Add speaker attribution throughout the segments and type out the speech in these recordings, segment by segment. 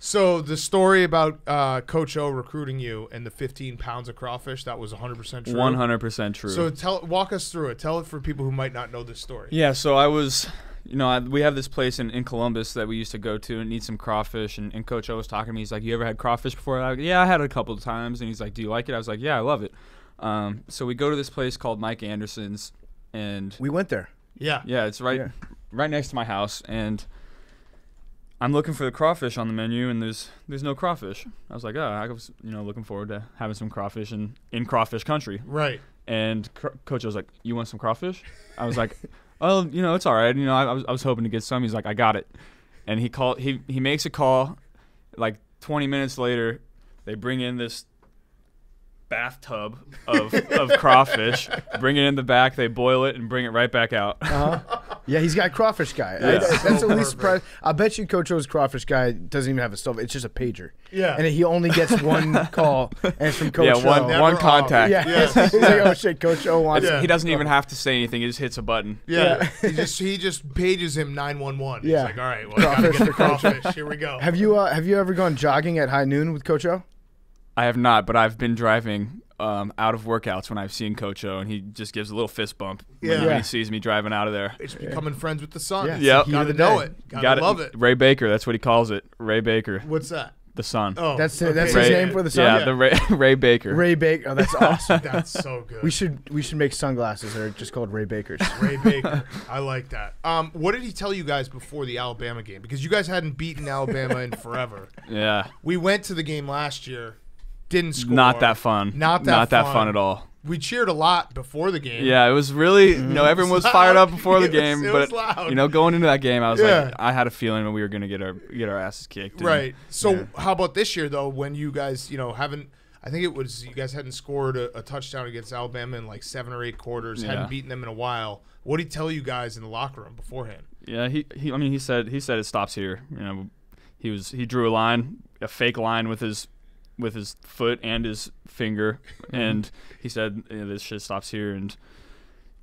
Speaker 1: So the story about Coach O recruiting you and the 15 pounds of crawfish, that was 100% true?
Speaker 2: 100% true.
Speaker 1: So walk us through it. Tell it for people who might not know this story.
Speaker 2: Yeah, so I was, we have this place in Columbus that we used to go to and eat some crawfish, and Coach O was talking to me. He's like, you ever had crawfish before? I was like, yeah, I had it a couple of times. And he's like, do you like it? I was like, yeah, I love it. So we go to this place called Mike Anderson's, and
Speaker 3: we went there.
Speaker 1: Yeah.
Speaker 2: Yeah, it's right next to my house, and I'm looking for the crawfish on the menu, and there's no crawfish. I was like, I was looking forward to having some crawfish in crawfish country.
Speaker 1: Right.
Speaker 2: And Coach was like, you want some crawfish? I was like, oh, it's all right. I was hoping to get some. He's like, I got it. And he makes a call. Like 20 minutes later, they bring in this bathtub of crawfish, bring it in the back, they boil it and bring it right back out.
Speaker 3: Yeah, he's got Crawfish Guy.
Speaker 2: Yeah.
Speaker 3: That's at least surprising. I bet you Coach O's Crawfish Guy doesn't even have a stove. It's just a pager.
Speaker 1: Yeah.
Speaker 3: And he only gets one call, and it's from Coach O.
Speaker 2: Yeah, one contact.
Speaker 3: Yeah. He's like, oh shit, Coach O wants.
Speaker 2: He doesn't even have to say anything. He just hits a button.
Speaker 1: Yeah. he just pages him 911.
Speaker 3: Yeah.
Speaker 1: He's like, all right, well, I gotta get the crawfish. Here we go.
Speaker 3: Have you ever gone jogging at high noon with Coach O?
Speaker 2: I have not, but I've been driving out of workouts when I've seen Coach O, and he just gives a little fist bump when he sees me driving out of there.
Speaker 1: It's becoming friends with the sun.
Speaker 3: Yeah.
Speaker 2: Yep.
Speaker 1: Gotta know it. Gotta love it.
Speaker 2: Ray Baker, that's what he calls it. Ray Baker.
Speaker 1: What's that?
Speaker 2: The sun.
Speaker 1: Oh,
Speaker 3: that's his name for the sun.
Speaker 2: Yeah, the Ray Baker.
Speaker 3: Ray Baker. Oh, that's awesome.
Speaker 1: That's so good.
Speaker 3: We should make sunglasses that are just called Ray Bakers.
Speaker 1: Ray Baker. I like that. What did he tell you guys before the Alabama game? Because you guys hadn't beaten Alabama in forever.
Speaker 2: Yeah.
Speaker 1: We went to the game last year. Didn't score.
Speaker 2: Not that fun.
Speaker 1: Not that
Speaker 2: fun at all.
Speaker 1: We cheered a lot before the game.
Speaker 2: Yeah, it was really, everyone was fired up before the game.
Speaker 1: It
Speaker 2: but,
Speaker 1: was loud.
Speaker 2: Going into that game, I was like, I had a feeling that we were going to get our asses kicked.
Speaker 1: Right. So how about this year, though, when you guys, haven't, I think it was, you guys hadn't scored a touchdown against Alabama in like 7 or 8 quarters, hadn't beaten them in a while. What did he tell you guys in the locker room beforehand?
Speaker 2: Yeah, he said it stops here. He drew a line, a fake line with his foot and his finger, and he said, this shit stops here. And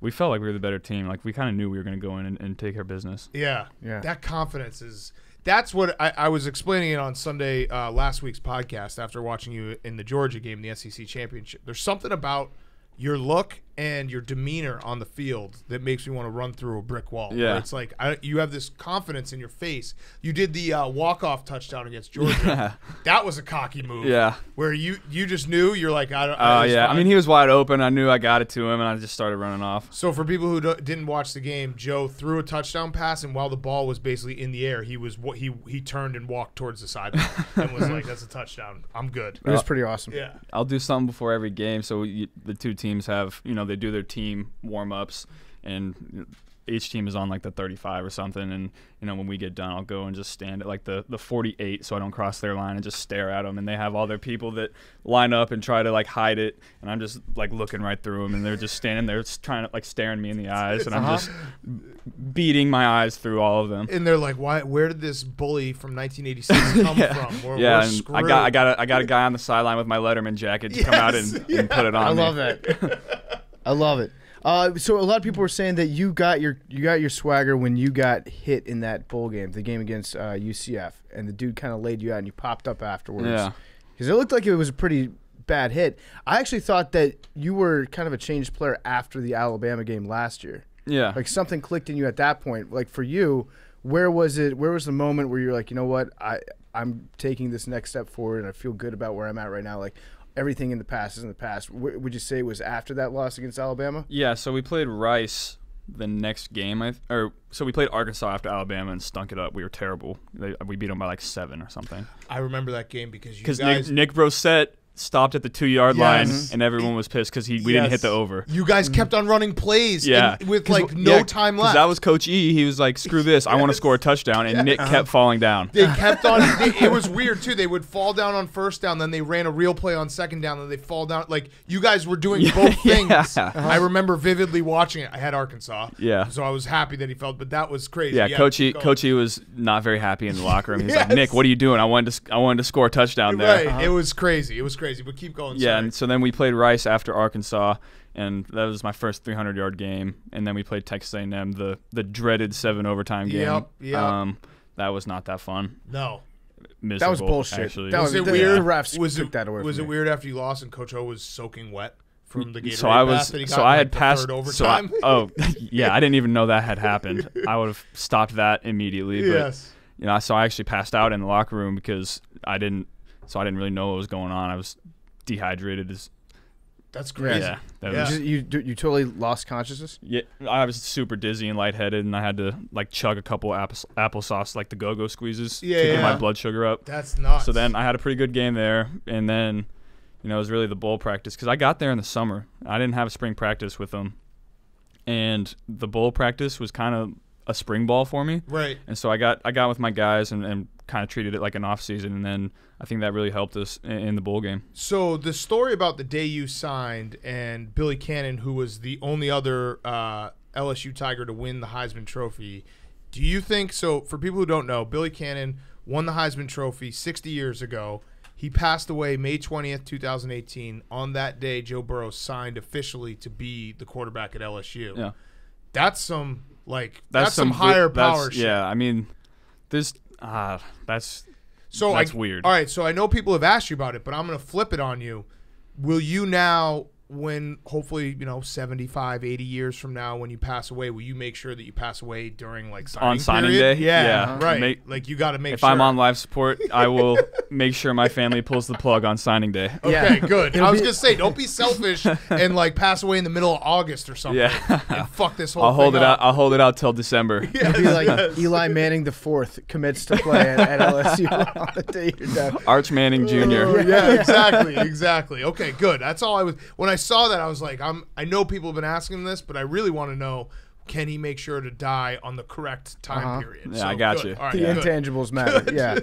Speaker 2: we felt like we were the better team. Like, we kind of knew we were going to go in and take our business.
Speaker 1: Yeah. That confidence that's what I was explaining it on Sunday, last week's podcast, after watching you in the Georgia game, the SEC championship. There's something about your look and your demeanor on the field that makes me want to run through a brick wall.
Speaker 2: Yeah.
Speaker 1: It's like you have this confidence in your face. You did the walk-off touchdown against Georgia.
Speaker 2: Yeah.
Speaker 1: That was a cocky move.
Speaker 2: Yeah.
Speaker 1: Where you just knew, you're like, I don't
Speaker 2: yeah. I mean, he was wide open. I knew I got it to him, and I just started running off.
Speaker 1: So for people who didn't watch the game, Joe threw a touchdown pass, and while the ball was basically in the air, he turned and walked towards the sideline and was like, that's a touchdown. I'm good.
Speaker 3: It was pretty awesome.
Speaker 1: Yeah.
Speaker 2: I'll do something before every game. So the two teams have, they do their team warm-ups, and each team is on like the 35 or something, and when we get done, I'll go and just stand at like the 48 so I don't cross their line and just stare at them. And they have all their people that line up and try to like hide it, and I'm just like looking right through them, and they're just standing there trying to like staring me in the eyes, and I'm just beating my eyes through all of them.
Speaker 1: And they're like, "Why? Where did this bully from 1986 come from?" We're
Speaker 2: and
Speaker 1: screwed.
Speaker 2: I got a guy on the sideline with my Letterman jacket to come out and put it on.
Speaker 3: I love that. I love it. So a lot of people were saying that you got your swagger when you got hit in that bowl game, the game against UCF, and the dude kind of laid you out and you popped up afterwards.
Speaker 2: Yeah.
Speaker 3: Because it looked like it was a pretty bad hit. I actually thought that you were kind of a changed player after the Alabama game last year.
Speaker 2: Yeah.
Speaker 3: Like something clicked in you at that point. Like for you, where was it? Where was the moment where you're like, you know what, I'm taking this next step forward and I feel good about where I'm at right now? Like, everything in the past is in the past. Would you say it was after that loss against Alabama?
Speaker 2: Yeah, so we played Rice the next game. So we played Arkansas after Alabama and stunk it up. We were terrible. We beat them by like 7 or something.
Speaker 1: I remember that game because
Speaker 2: Nick Brosette stopped at the 2-yard line, and everyone was pissed because we didn't hit the over.
Speaker 1: You guys kept on running plays with like no time left.
Speaker 2: That was Coach E. He was like, screw this. I want to score a touchdown. And Nick kept falling down.
Speaker 1: They kept on. It was weird, too. They would fall down on first down, then they ran a real play on second down, then they fall down. Like, you guys were doing both things. I remember vividly watching it. I had Arkansas.
Speaker 2: Yeah.
Speaker 1: So I was happy that he felt, but that was crazy.
Speaker 2: Yeah, Coach E was not very happy in the locker room. He's like, Nick, what are you doing? I wanted to score a touchdown there.
Speaker 1: Right. It was crazy. It was crazy. But keep going.
Speaker 2: Yeah, and so then we played Rice after Arkansas, and that was my first 300-yard game. And then we played Texas A&M, the dreaded 7 overtime game.
Speaker 1: Yep.
Speaker 2: That was not that fun.
Speaker 1: No.
Speaker 2: miserable.
Speaker 3: That was bullshit.
Speaker 2: Actually.
Speaker 3: That
Speaker 1: Was it
Speaker 3: the
Speaker 1: weird?
Speaker 3: refs
Speaker 1: Was
Speaker 3: took
Speaker 1: it
Speaker 3: that away
Speaker 1: was
Speaker 3: from
Speaker 1: it
Speaker 3: me.
Speaker 1: weird after you lost and Coach O was soaking wet from the Gatorade
Speaker 2: So I was.
Speaker 1: bath that he got
Speaker 2: So
Speaker 1: in,
Speaker 2: I
Speaker 1: like,
Speaker 2: had
Speaker 1: the
Speaker 2: passed.
Speaker 1: third
Speaker 2: So I,
Speaker 1: overtime?
Speaker 2: oh yeah, I didn't even know that had happened. I would have stopped that immediately. But
Speaker 1: Yes.
Speaker 2: so I actually passed out in the locker room because I didn't really know what was going on. I was dehydrated.
Speaker 1: That's crazy.
Speaker 2: Yeah, that
Speaker 1: Yeah.
Speaker 2: was.
Speaker 3: You totally lost consciousness?
Speaker 2: Yeah, I was super dizzy and lightheaded, and I had to like chug a couple applesauce, like the go-go squeezes,
Speaker 1: Yeah,
Speaker 2: to get my
Speaker 1: yeah.
Speaker 2: blood sugar up.
Speaker 1: That's nuts.
Speaker 2: So then I had a pretty good game there, and then it was really the bowl practice because I got there in the summer. I didn't have a spring practice with them, and the bowl practice was kind of a spring ball for me.
Speaker 1: Right.
Speaker 2: And so I got with my guys and kind of treated it like an off season, and then I think that really helped us in the bowl game.
Speaker 1: So the story about the day you signed and Billy Cannon, who was the only other LSU Tiger to win the Heisman Trophy, do you think so? For people who don't know, Billy Cannon won the Heisman Trophy 60 years ago. He passed away May 20th, 2018. On that day, Joe Burrow signed officially to be the quarterback at LSU.
Speaker 2: Yeah,
Speaker 1: That's some some
Speaker 2: good-
Speaker 1: higher
Speaker 2: that's-
Speaker 1: power shit.
Speaker 2: Yeah, I mean, that's
Speaker 1: So
Speaker 2: That's weird.
Speaker 1: All right, so I know people have asked you about it, but I'm going to flip it on you. Will you now, when hopefully 75, 80 years from now, when you pass away, will you make sure that you pass away during like signing
Speaker 2: On signing
Speaker 1: period?
Speaker 2: day?
Speaker 1: Yeah,
Speaker 2: Yeah.
Speaker 1: right. Like you got to make
Speaker 2: if
Speaker 1: sure.
Speaker 2: I'm on life support, I will make sure my family pulls the plug on signing day.
Speaker 1: Okay,
Speaker 3: Yeah.
Speaker 1: good.
Speaker 3: It'll
Speaker 1: I was
Speaker 3: be-
Speaker 1: gonna say, don't be selfish and like pass away in the middle of August or something.
Speaker 2: Yeah.
Speaker 1: and fuck this whole.
Speaker 2: I'll hold
Speaker 1: thing
Speaker 2: it
Speaker 1: up.
Speaker 2: out. I'll hold it out till December.
Speaker 1: Yes,
Speaker 3: It'd be like
Speaker 1: yes.
Speaker 3: Eli Manning the fourth commits to play at LSU on the day you're done.
Speaker 2: Arch Manning Jr.
Speaker 1: Oh, yeah, exactly. Okay, good. That's all I was. When I saw that, I was like, I know people have been asking this, but I really want to know, can he make sure to die on the correct time period?
Speaker 2: Yeah, I got
Speaker 1: good.
Speaker 2: you.
Speaker 1: All right,
Speaker 3: The
Speaker 1: good.
Speaker 3: intangibles matter. Yeah.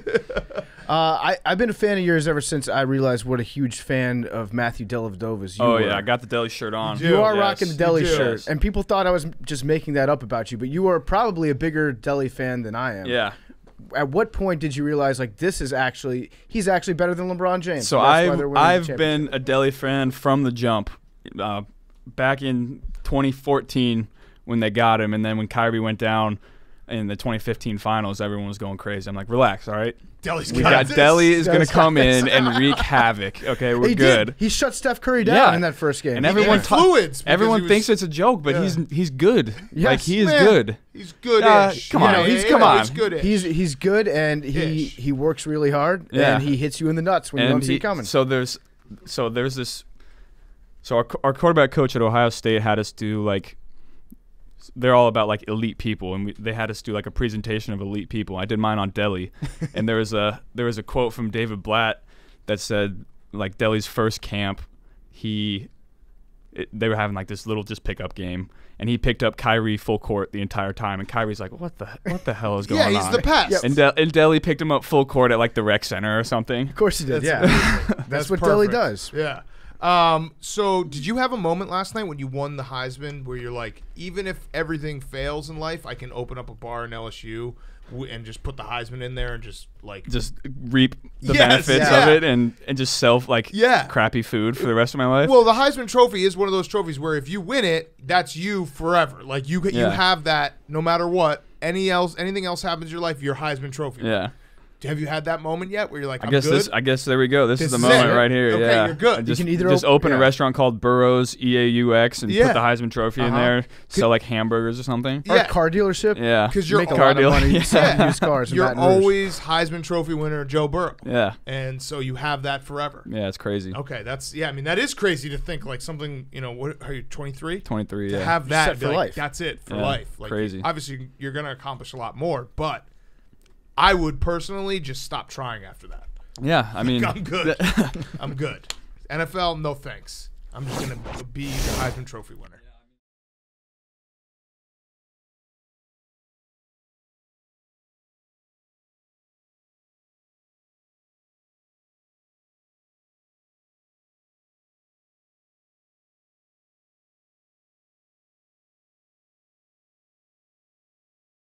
Speaker 3: I've been a fan of yours ever since I realized what a huge fan of Matthew Dellavedova's you
Speaker 2: Oh
Speaker 3: were.
Speaker 2: yeah, I got the deli shirt on.
Speaker 1: You
Speaker 3: You are
Speaker 2: Yes.
Speaker 3: rocking the deli
Speaker 1: You do.
Speaker 3: shirt,
Speaker 2: Yes.
Speaker 3: and people thought I was just making that up about you, but you are probably a bigger deli fan than I am.
Speaker 2: Yeah.
Speaker 3: At what point did you realize like he's actually better than LeBron James?
Speaker 2: So
Speaker 3: and that's why they're winning the
Speaker 2: I've
Speaker 3: championship?
Speaker 2: been a deli fan from the jump. Back in 2014 when they got him, and then when Kyrie went down in the 2015 finals, everyone was going crazy. I'm like, relax, all right?
Speaker 1: Deli's
Speaker 2: We
Speaker 1: got
Speaker 2: got
Speaker 1: this.
Speaker 2: Deli is going
Speaker 3: Deli's
Speaker 2: to come
Speaker 3: got this.
Speaker 2: in and wreak havoc. Okay, we're
Speaker 3: He
Speaker 2: good.
Speaker 3: did. He shut Steph Curry down
Speaker 2: Yeah.
Speaker 3: in that first game.
Speaker 2: And
Speaker 1: He
Speaker 2: everyone
Speaker 1: needed fluids. because
Speaker 2: Everyone
Speaker 1: he was-
Speaker 2: thinks it's a joke, but
Speaker 1: Yeah.
Speaker 2: he's good.
Speaker 3: Yes.
Speaker 2: Like he is
Speaker 1: Man,
Speaker 2: good.
Speaker 1: He's good-ish.
Speaker 2: Come on,
Speaker 1: He's
Speaker 2: come on.
Speaker 1: good-ish.
Speaker 3: He's good, and
Speaker 1: Ish.
Speaker 3: he works really hard,
Speaker 2: Yeah.
Speaker 3: and he hits you in the nuts when you don't see it coming.
Speaker 2: So there's this. So our quarterback coach at Ohio State had us do like. They're all about like elite people, and they had us do like a presentation of elite people. I did mine on Deli, and there was a quote from David Blatt that said like Deli's first camp, they were having like this little just pickup game, and he picked up Kyrie full court the entire time, and Kyrie's like, what the hell is going on?
Speaker 1: Yeah, he's the pest.
Speaker 2: And Deli picked him up full court at like the rec center or something.
Speaker 3: Of course he did.
Speaker 1: That's
Speaker 3: Yeah,
Speaker 1: amazing.
Speaker 3: that's what Deli
Speaker 1: perfect.
Speaker 3: does.
Speaker 1: Yeah. So did you have a moment last night when you won the Heisman where you're like, even if everything fails in life, I can open up a bar in LSU and just put the Heisman in there and just like
Speaker 2: Just reap the
Speaker 1: Yes,
Speaker 2: benefits
Speaker 1: yeah.
Speaker 2: of it and just sell like
Speaker 1: Yeah.
Speaker 2: crappy food for the rest of my life.
Speaker 1: Well, the Heisman Trophy is one of those trophies where if you win it, that's you forever. Like you
Speaker 2: Yeah.
Speaker 1: have that no matter what. Anything else happens in your life, your Heisman Trophy.
Speaker 2: Yeah.
Speaker 1: Have you had that moment yet where you're like,
Speaker 2: I
Speaker 1: I'm
Speaker 2: guess
Speaker 1: good?
Speaker 2: I guess there we go. This is the
Speaker 1: is
Speaker 2: moment
Speaker 1: it.
Speaker 2: right here.
Speaker 1: Okay,
Speaker 2: yeah.
Speaker 1: you're good.
Speaker 2: I
Speaker 1: You
Speaker 2: just,
Speaker 3: can either
Speaker 2: open a
Speaker 3: yeah.
Speaker 2: restaurant called Burroughs EAUX and
Speaker 1: Yeah.
Speaker 2: put the Heisman Trophy in
Speaker 1: Uh-huh.
Speaker 2: there, sell like hamburgers or something.
Speaker 3: Our
Speaker 1: Yeah.
Speaker 3: car dealership.
Speaker 2: Yeah.
Speaker 1: 'Cause you're
Speaker 3: make a
Speaker 2: car
Speaker 3: lot of
Speaker 2: dealer.
Speaker 3: money
Speaker 2: Yeah.
Speaker 3: selling used cars. in
Speaker 1: You're
Speaker 3: Baton Rouge.
Speaker 1: always Heisman Trophy winner Joe Burrow.
Speaker 2: Yeah.
Speaker 1: And so you have that forever.
Speaker 2: Yeah, it's crazy.
Speaker 1: Okay, I mean, that is crazy to think like something, what are you, 23?
Speaker 2: 23,
Speaker 1: To
Speaker 2: yeah.
Speaker 1: have that,
Speaker 3: set
Speaker 1: be
Speaker 3: for
Speaker 1: like,
Speaker 3: life.
Speaker 1: that's it for
Speaker 2: Yeah,
Speaker 1: life. Like,
Speaker 2: crazy.
Speaker 1: Obviously, you're going to accomplish a lot more, but I would personally just stop trying after that.
Speaker 2: Yeah, I mean
Speaker 1: I'm good. I'm good. NFL, no thanks. I'm just going to be the Heisman Trophy winner.